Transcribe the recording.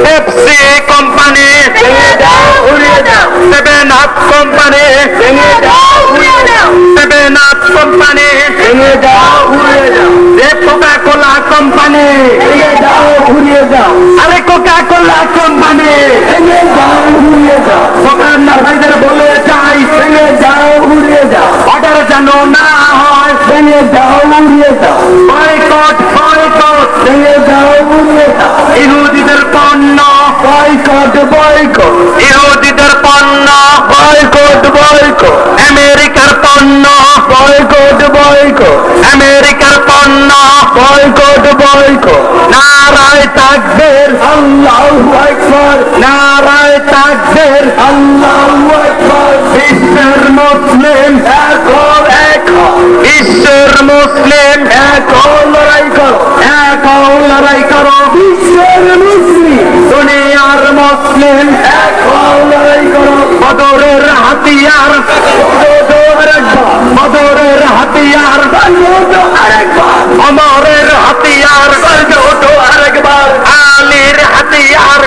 Pepsi company ভেঙে দাও উড়িয়ে দাও সেভেন আপ কোম্পানি ভেঙে দাও উড়িয়ে দাও সেভেন আপ কোম্পানি ভেঙে দাও উড়িয়ে দাও কোকা কোলা কোম্পানি ভেঙে দাও উড়িয়ে দাও আরে কোকা কোলা কোম্পানি ভেঙে দাও উড়িয়ে দাও দোকানদার ভাইদের বলে চাই ভেঙে দাও উড়িয়ে দাও অর্ডার যেন না হয় ভেঙে দাও উড়িয়ে দাও বয়কট বয়কট ভেঙে দাও উড়িয়ে দাও ইহুদিদের পণ্য বয়কট বয়কট ইহুদিদের পণ্য বয়কট বয়কট আমেরিকার পণ্য বয়কট বয়কট আমেরিকার পণ্য বয়কট বয়কট নারায় তাকবীর আল্লাহু আকবার নারায় তাকবীর আল্লাহু আকবার বিশ্বের মুসলিম এখন এখন বিশ্বের মুসলিম এখন লড়াই করো এক লড়াই করো বিশ্বের মুসলিম দুনিয়ার মুসলিম এখন লড়াই করো বদরের হাতিয়ার আরেকবার বদরের হাতিয়ার আরেকবার অমরের হাতিয়ার আরেকবার আলীর হাতিয়ার